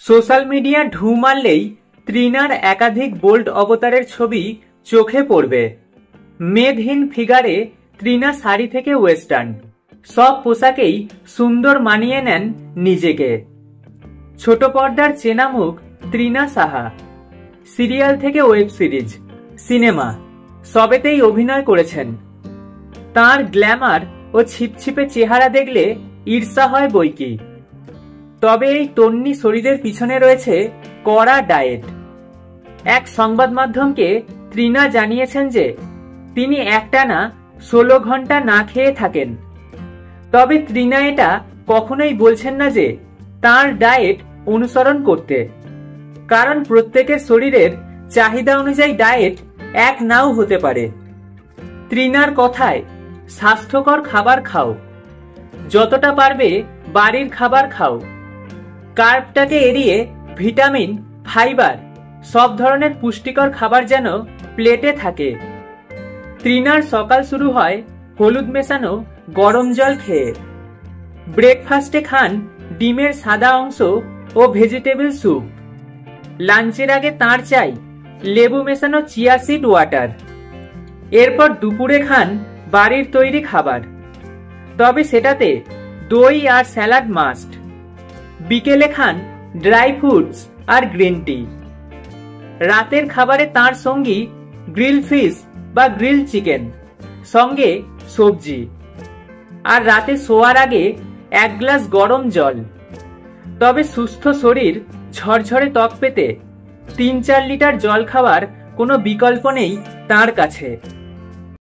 Social media ঢু মারলেই তৃণার একাধিক bold অবতারের ছবি চোখে পড়বে। মেদহীন ফিগারে তৃণা শাড়ি থেকে ওয়েস্টার্ন সব পোশাকেই সুন্দর মানিয়ে নেন নিজেকে। ছোট পর্দার চেনা মুখ তৃণা সাহা। সিরিয়াল থেকে ওয়েব সিরিজ, সিনেমা সবেতেই অভিনয় করেছেন। তার গ্ল্যামার ও ছিপছিপে চেহারা দেখলে ঈর্ষা হয় বইকি। তবে এই তন্নি শরীরের পিছনে রয়েছে কড়া ডায়েট। এক সংবাদ মাধ্যমকে তৃণা জানিয়েছেন যে তিনি একটানা 16 ঘন্টা না খেয়ে থাকেন। তবে তৃণা এটা কখনোই বলছেন না যে তার ডায়েট অনুসরণ করতে, কারণ প্রত্যেকের শরীরের চাহিদা অনুযায়ী ডায়েট এক নাও হতে পারে। তৃণার কথায়, স্বাস্থ্যকর খাবার খাও, যতটা পারবে বাড়ির খাবার খাও, কার্বটাকে এড়িয়ে ভিটামিন, ফাইবার সব ধরনের পুষ্টিকর খাবার যেন প্লেটে থাকে। তৃণার সকাল শুরু হয় হলুদ মেশানো গরম জল খেয়ে। ব্রেকফাস্টে খান ডিমের সাদা অংশ ও ভেজিটেবল স্যুপ। লাঞ্চের আগে তাঁর চাই লেবু মেশানো চিয়া সিড ওয়াটার। এরপর দুপুরে খান বাড়ির তৈরি খাবার, তবে সেটাতে দই আর স্যালাড মাস্ট। বিকেলে খান ড্রাই ফ্রুটস আর গ্রিন টি। রাতের খাবারে তার সঙ্গী গ্রিল ফিশ বা গ্রিল চিকেন, সঙ্গে সবজি। আর রাতে শোয়ার আগে 1 গ্লাস গরম জল। তবে সুস্থ শরীর, ঝরঝরে ত্বক পেতে 3-4 লিটার জল খাওয়ার কোনো বিকল্প নেই তার কাছে।